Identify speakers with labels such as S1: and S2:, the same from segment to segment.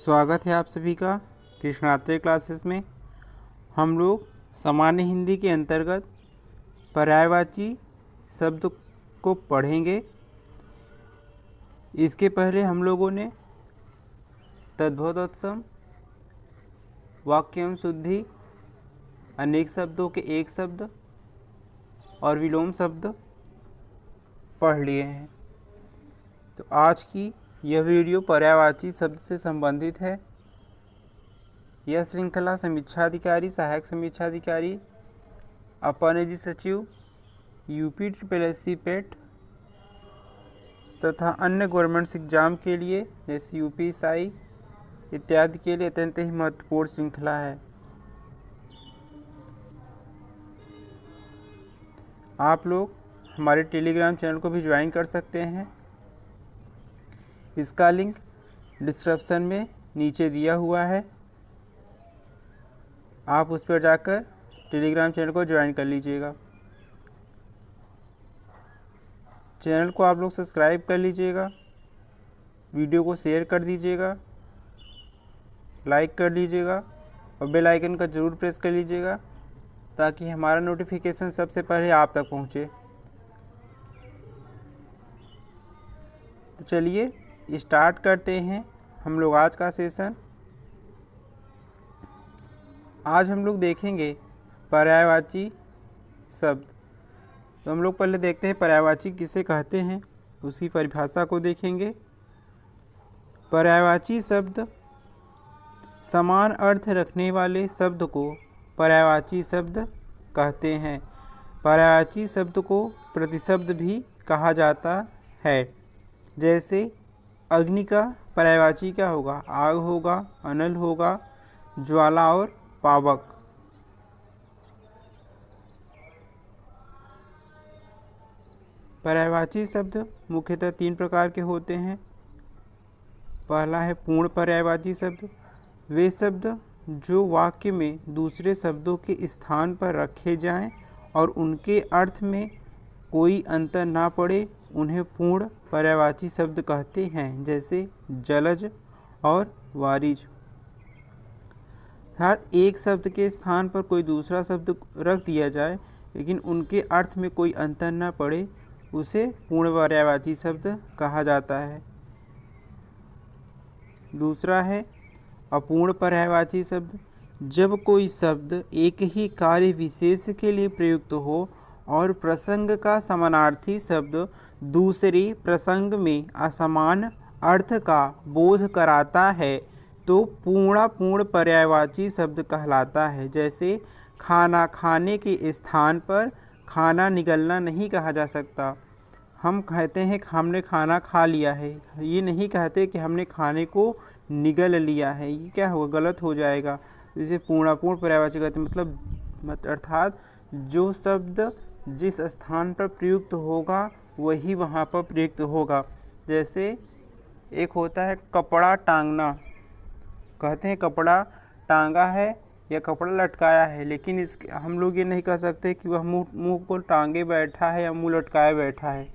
S1: स्वागत है आप सभी का कृष्णात्रे क्लासेस में। हम लोग सामान्य हिंदी के अंतर्गत पर्यायवाची शब्द को पढ़ेंगे। इसके पहले हम लोगों ने तद्भव तत्सम, वाक्य एवं शुद्धि, अनेक शब्दों के एक शब्द और विलोम शब्द पढ़ लिए हैं। तो आज की यह वीडियो पर्यायवाची शब्द से संबंधित है। यह श्रृंखला समीक्षाधिकारी, सहायक समीक्षाधिकारी, अपर निजी सचिव, यूपी SSC पेट तथा अन्य गवर्नमेंट्स एग्जाम के लिए जैसे UPSI इत्यादि के लिए अत्यंत ही महत्वपूर्ण श्रृंखला है। आप लोग हमारे टेलीग्राम चैनल को भी ज्वाइन कर सकते हैं। इसका लिंक डिस्क्रिप्शन में नीचे दिया हुआ है। आप उस पर जाकर टेलीग्राम चैनल को ज्वाइन कर लीजिएगा। चैनल को आप लोग सब्सक्राइब कर लीजिएगा, वीडियो को शेयर कर दीजिएगा, लाइक कर लीजिएगा और बेल आइकन का ज़रूर प्रेस कर लीजिएगा ताकि हमारा नोटिफिकेशन सबसे पहले आप तक पहुंचे। तो चलिए स्टार्ट करते हैं हम लोग आज का सेशन। आज हम लोग देखेंगे पर्यायवाची शब्द। तो हम लोग पहले देखते हैं पर्यायवाची किसे कहते हैं, उसी परिभाषा को देखेंगे। पर्यायवाची शब्द समान अर्थ रखने वाले शब्द को पर्यायवाची शब्द कहते हैं। पर्यायवाची शब्द को प्रतिशब्द भी कहा जाता है। जैसे अग्नि का पर्यायवाची क्या होगा? आग होगा, अनल होगा, ज्वाला और पावक। पर्यायवाची शब्द मुख्यतः 3 प्रकार के होते हैं। पहला है पूर्ण पर्यायवाची शब्द। वे शब्द जो वाक्य में दूसरे शब्दों के स्थान पर रखे जाएं और उनके अर्थ में कोई अंतर ना पड़े, उन्हें पूर्ण पर्यायवाची शब्द कहते हैं। जैसे जलज और वारिज। अर्थात एक शब्द के स्थान पर कोई दूसरा शब्द रख दिया जाए लेकिन उनके अर्थ में कोई अंतर ना पड़े, उसे पूर्ण पर्यायवाची शब्द कहा जाता है। दूसरा है अपूर्ण पर्यायवाची शब्द। जब कोई शब्द एक ही कार्य विशेष के लिए प्रयुक्त हो और प्रसंग का समानार्थी शब्द दूसरे प्रसंग में असमान अर्थ का बोध कराता है तो पूर्ण पर्यायवाची शब्द कहलाता है। जैसे खाना खाने के स्थान पर खाना निगलना नहीं कहा जा सकता। हम कहते हैं कि हमने खाना खा लिया है, ये नहीं कहते कि हमने खाने को निगल लिया है। ये क्या होगा? गलत हो जाएगा। इसे पूर्ण पर्यायवाची कहते हैं। मतलब अर्थात जो शब्द जिस स्थान पर प्रयुक्त होगा वही वहाँ पर प्रयुक्त होगा। जैसे एक होता है कपड़ा टांगना। कहते हैं कपड़ा टांगा है या कपड़ा लटकाया है, लेकिन इस हम लोग ये नहीं कह सकते कि वह मुंह को टांगे बैठा है या मुंह लटकाए बैठा है।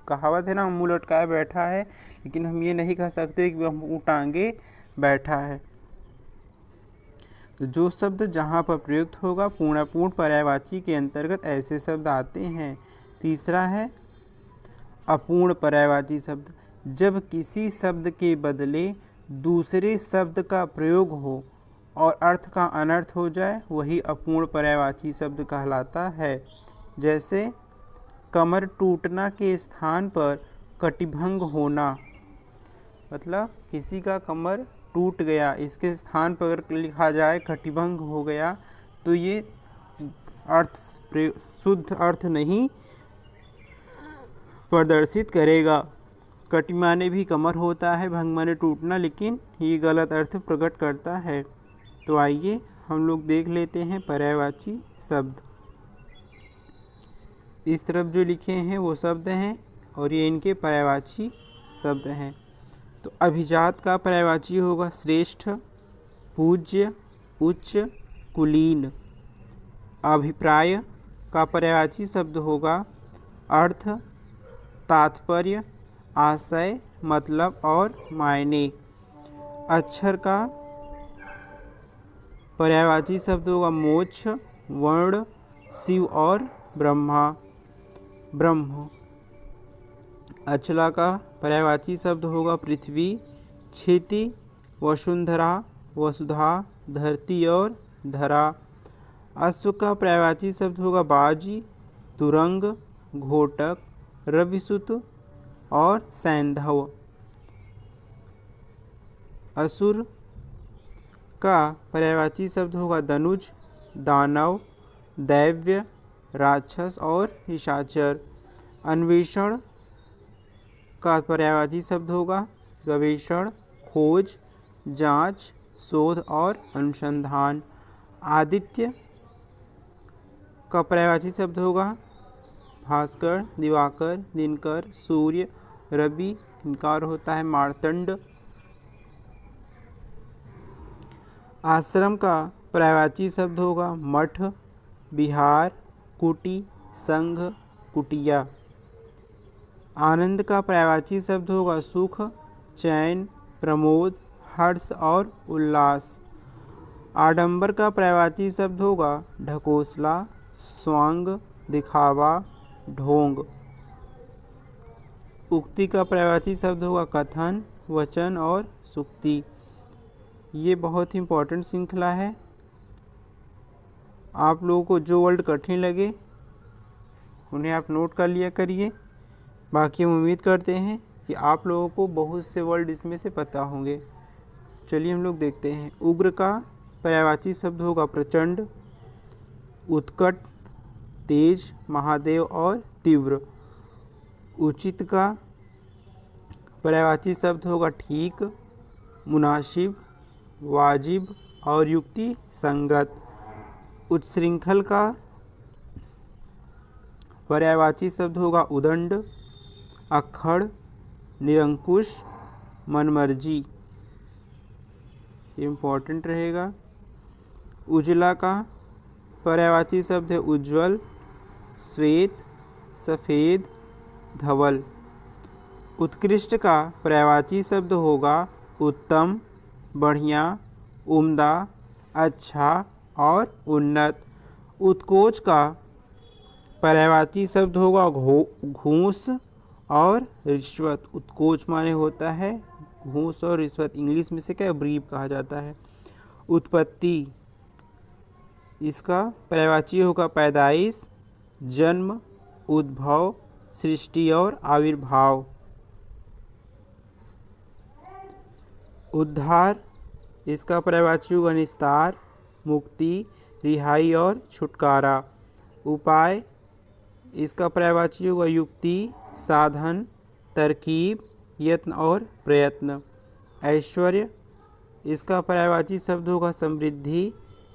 S1: कहावत है ना, मुंह लटकाए बैठा है, लेकिन हम ये नहीं कह सकते कि वह मुंह टांगे बैठा है। तो जो शब्द जहाँ पर प्रयुक्त होगा पूर्ण पर्यायवाची के अंतर्गत ऐसे शब्द आते हैं। तीसरा है अपूर्ण पर्यायवाची शब्द। जब किसी शब्द के बदले दूसरे शब्द का प्रयोग हो और अर्थ का अनर्थ हो जाए, वही अपूर्ण पर्यायवाची शब्द कहलाता है। जैसे कमर टूटना के स्थान पर कटिभंग होना। मतलब किसी का कमर टूट गया, इसके स्थान पर अगर लिखा जाए कटिभंग हो गया तो ये अर्थ शुद्ध अर्थ नहीं प्रदर्शित करेगा। कटि माने भी कमर होता है, भंग माने टूटना, लेकिन ये गलत अर्थ प्रकट करता है। तो आइए हम लोग देख लेते हैं पर्यायवाची शब्द। इस तरफ जो लिखे हैं वो शब्द हैं और ये इनके पर्यायवाची शब्द हैं। तो अभिजात का पर्यायवाची होगा श्रेष्ठ, पूज्य, उच्च, कुलीन। अभिप्राय का पर्यायवाची शब्द होगा अर्थ, तात्पर्य, आशय, मतलब और मायने। अक्षर का पर्यायवाची शब्द होगा मोक्ष, वर्ण, शिव और ब्रह्मा, ब्रह्म। अचला का पर्यायवाची शब्द होगा पृथ्वी, क्षिति, वसुंधरा, वसुधा, धरती और धरा। अश्व का पर्यायवाची शब्द होगा बाजी, तुरंग, घोटक, रविसुत और सैंधव। असुर का पर्यायवाची शब्द होगा धनुज, दानव, दैव्य, राक्षस और निशाचर। अन्वेषण का पर्यायवाची शब्द होगा गवेषण, खोज, जांच, शोध और अनुसंधान। आदित्य का पर्यायवाची शब्द होगा भास्कर, दिवाकर, दिनकर, सूर्य, रवि, इनकार होता है मार्तंड। आश्रम का पर्यायवाची शब्द होगा मठ, विहार, कुटी, संघ, कुटिया। आनंद का पर्यायवाची शब्द होगा सुख, चैन, प्रमोद, हर्ष और उल्लास। आडंबर का पर्यायवाची शब्द होगा ढकोसला, स्वांग, दिखावा, ढोंग। उक्ति का पर्यायवाची शब्द होगा कथन, वचन और सुक्ति। ये बहुत ही इम्पोर्टेंट श्रृंखला है। आप लोगों को जो वर्ड कठिन लगे उन्हें आप नोट कर लिया करिए। बाकी हम उम्मीद करते हैं कि आप लोगों को बहुत से वर्ड इसमें से पता होंगे। चलिए हम लोग देखते हैं। उग्र का पर्यायवाची शब्द होगा प्रचंड, उत्कट, तेज, महादेव और तीव्र। उचित का पर्यायवाची शब्द होगा ठीक, मुनासिब, वाजिब और युक्ति संगत। उच्छृंखल का पर्यायवाची शब्द होगा उदंड, अक्खड़, निरंकुश, मनमर्जी। इम्पोर्टेंट रहेगा। उजला का पर्यायवाची शब्द है उज्ज्वल, श्वेत, सफ़ेद, धवल। उत्कृष्ट का पर्यायवाची शब्द होगा उत्तम, बढ़िया, उम्दा, अच्छा और उन्नत। उत्कोच का पर्यायवाची शब्द होगा घूस और रिश्वत। उत्कोच माने होता है घूस और रिश्वत। इंग्लिश में से क्या ब्रीफ कहा जाता है। उत्पत्ति इसका पर्यायवाची होगा पैदाइश, जन्म, उद्भव, सृष्टि और आविर्भाव। उद्धार इसका पर्यायवाची होगा निस्तार, मुक्ति, रिहाई और छुटकारा। उपाय इसका पर्यायवाची होगा युक्ति, साधन, तरकीब, यत्न और प्रयत्न। ऐश्वर्य इसका पर्यायवाची शब्द होगा समृद्धि,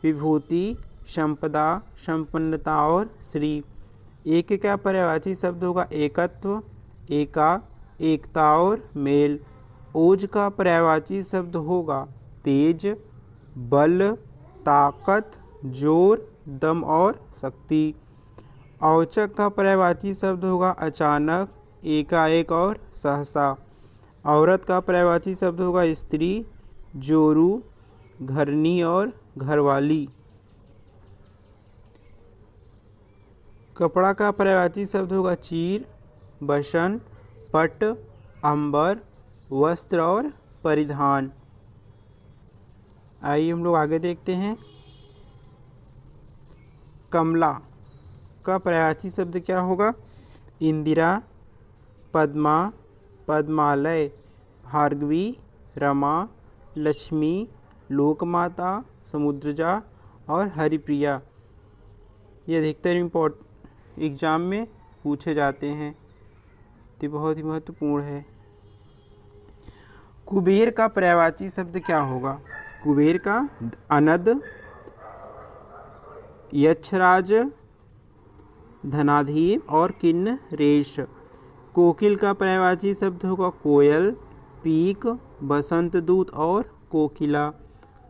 S1: विभूति, संपदा, संपन्नता और श्री। एक का पर्यायवाची शब्द होगा एकत्व, एका, एकता और मेल। ओज का पर्यायवाची शब्द होगा तेज, बल, ताकत, जोर, दम और शक्ति। औचक का पर्यायवाची शब्द होगा अचानक, एकाएक और सहसा। औरत का पर्यायवाची शब्द होगा स्त्री, जोरू, घरनी और घरवाली। कपड़ा का पर्यायवाची शब्द होगा चीर, बसन, पट, अंबर, वस्त्र और परिधान। आइए हम लोग आगे देखते हैं। कमला का पर्यायवाची शब्द क्या होगा? इंदिरा, पद्मा, पद्मालय, भार्गवी, रमा, लक्ष्मी, लोकमाता, समुद्रजा और हरिप्रिया। ये अधिकतर एग्जाम में पूछे जाते हैं, तो बहुत ही महत्वपूर्ण है। कुबेर का पर्यायवाची शब्द क्या होगा? कुबेर का अनद, यक्षराज, धनाधीन और किन्न रेश। कोकिल का पर्यायवाची शब्द होगा कोयल, पीक, बसंत दूत और कोकिला।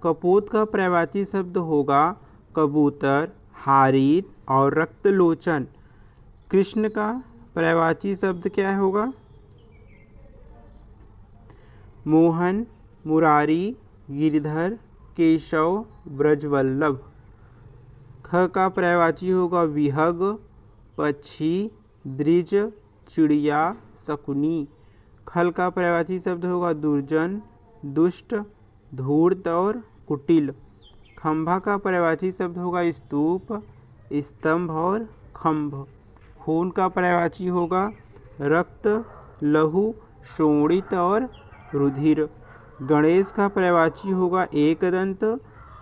S1: कपोत का पर्यायवाची शब्द होगा कबूतर, हारित और रक्तलोचन। कृष्ण का पर्यायवाची शब्द क्या होगा? मोहन, मुरारी, गिरिधर, केशव, ब्रजवल्लभ। ख का पर्यायवाची होगा विहग, पक्षी, द्विज, चिड़िया, शकुनी। खल का पर्यायवाची शब्द होगा दुर्जन, दुष्ट, धूर्त और कुटिल। खंभा का पर्यायवाची शब्द होगा स्तूप, स्तंभ और खंभ। खून का पर्यायवाची होगा रक्त, लहू, शोणित और रुधिर। गणेश का पर्यायवाची होगा एकदंत,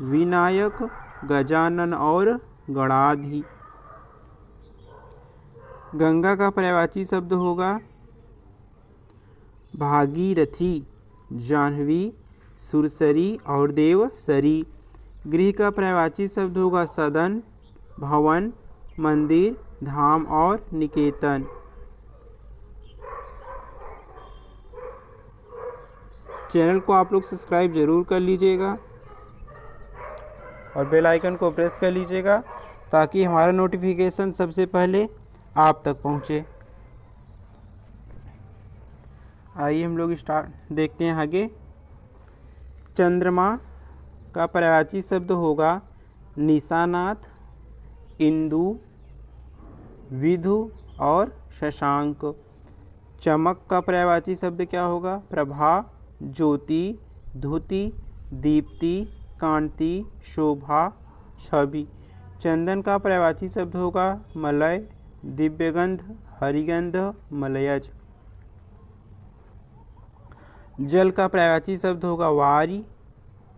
S1: विनायक, गजानन और गणाधि। गंगा का पर्यायवाची शब्द होगा भागीरथी, जाह्नवी, सुरसरी और देवसरी। गृह का पर्यायवाची शब्द होगा सदन, भवन, मंदिर, धाम और निकेतन। चैनल को आप लोग सब्सक्राइब जरूर कर लीजिएगा और बेल आइकन को प्रेस कर लीजिएगा ताकि हमारा नोटिफिकेशन सबसे पहले आप तक पहुंचे। आइए हम लोग देखते हैं आगे। चंद्रमा का पर्यायवाची शब्द होगा निशानाथ, इंदु, विधु और शशांक। चमक का पर्यायवाची शब्द क्या होगा? प्रभा, ज्योति, धुति, दीप्ति, कांति, शोभा, छवि। चंदन का पर्यायवाची शब्द होगा मलय, दिव्यगंध, हरिगंध, मलयज। जल का पर्यायवाची शब्द होगा वारी,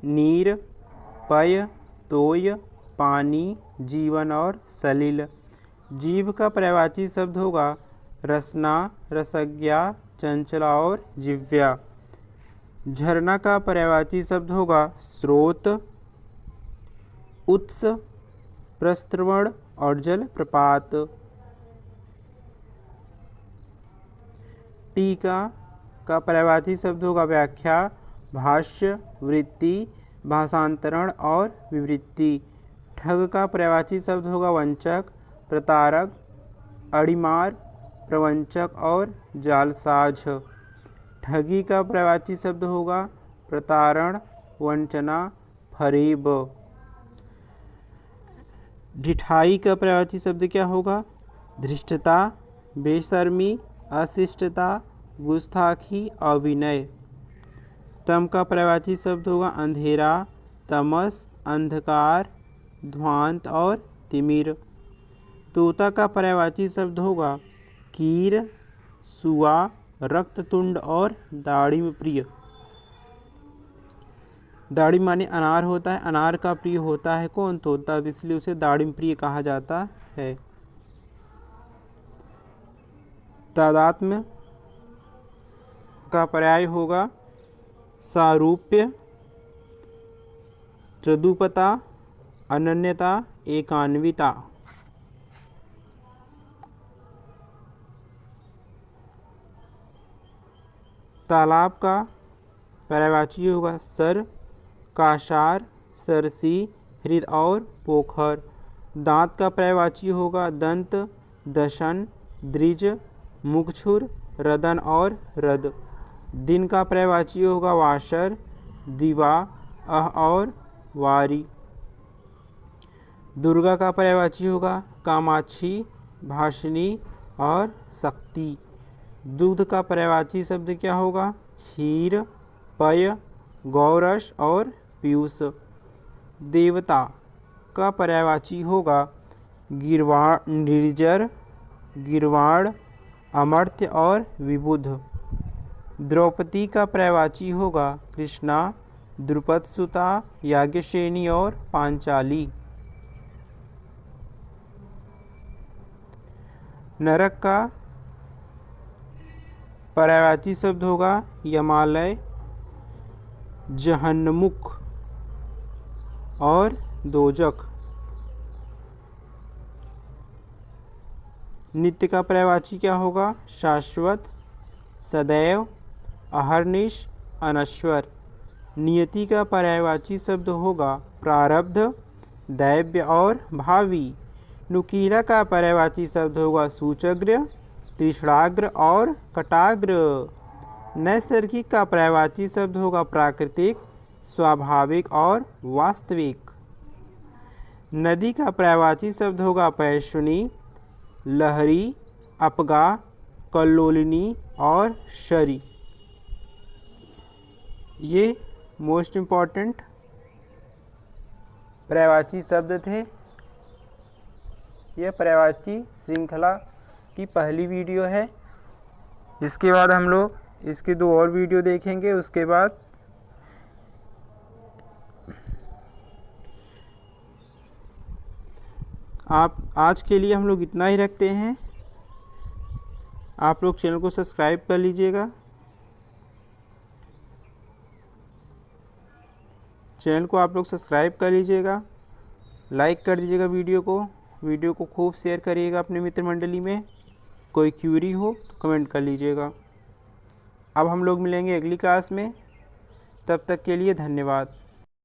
S1: नीर, पय, तोय, पानी, जीवन और सलिल। जीभ का पर्यायवाची शब्द होगा रसना, रसज्ञा, चंचला और जिव्या। झरना का पर्यायवाची शब्द होगा स्रोत, उत्स, प्रस्रवण और जलप्रपात। टीका का पर्यायवाची शब्द होगा व्याख्या, भाष्य, वृत्ति, भाषांतरण और विवृत्ति। ठग का पर्यायवाची शब्द होगा वंचक, प्रतारक, अड़िमार, प्रवंचक और जालसाज। ठगी का पर्यायवाची शब्द होगा प्रतारण, वंचना, फरेब। ढिठाई का पर्यायवाची शब्द क्या होगा? धृष्टता, बेशर्मी, अशिष्टता, गुस्ताखी, अविनय। तम का पर्यायवाची शब्द होगा अंधेरा, तमस, अंधकार, ध्वांत और तिमिर। तोता का पर्यायवाची शब्द होगा कीर, सुआ, रक्ततुंड और दाड़िम प्रिय। दाड़िम माने अनार होता है, अनार का प्रिय होता है कौन? तोता, इसलिए उसे दाड़िम प्रिय कहा जाता है। तादात्म्य का पर्याय होगा सारूप्य, तद्रुपता, अनन्यता, एकान्विता। तालाब का पर्यायवाची होगा सर, काशार, सरसी, हृद और पोखर। दांत का पर्यायवाची होगा दंत, दशन, द्विज, मुखछुर, रदन और रद। दिन का पर्यायवाची होगा वाशर, दिवा, अह और वारी। दुर्गा का पर्यायवाची होगा कामाक्षी, भाषिनी और शक्ति। दूध का पर्यायवाची शब्द क्या होगा? क्षीर, पय, गौरस और पीयूष। देवता का पर्यायवाची होगा निर्जर, गिरवाण, अमर्त्य और विबुध। द्रौपदी का पर्यायवाची होगा कृष्णा, द्रुपदसुता, याज्ञसेनी और पांचाली। नरक का पर्यायवाची शब्द होगा यमालय, जहन्नमुख और दोजख। नित्य का पर्यायवाची क्या होगा? शाश्वत, सदैव, अहर्निश, अनश्वर। नियति का पर्यायवाची शब्द होगा प्रारब्ध, दैव्य और भावी। नुकीला का पर्यायवाची शब्द होगा सूचग्र, तीक्ष्णाग्र और कटाग्र। नैसर्गिक का पर्यायवाची शब्द होगा प्राकृतिक, स्वाभाविक और वास्तविक। नदी का पर्यायवाची शब्द होगा पैशुनी, लहरी, अपगा, कल्लोलिनी और शरी। ये मोस्ट इम्पॉर्टेंट पर्यायवाची शब्द थे। यह पर्यायवाची श्रृंखला की पहली वीडियो है। इसके बाद हम लोग इसके 2 और वीडियो देखेंगे। उसके बाद आज के लिए हम लोग इतना ही रखते हैं। आप लोग चैनल को सब्सक्राइब कर लीजिएगा। चैनल को आप लोग सब्सक्राइब कर लीजिएगा, लाइक कर दीजिएगा वीडियो को खूब शेयर करिएगा अपने मित्र मंडली में। कोई क्यूरी हो तो कमेंट कर लीजिएगा। अब हम लोग मिलेंगे अगली क्लास में। तब तक के लिए धन्यवाद।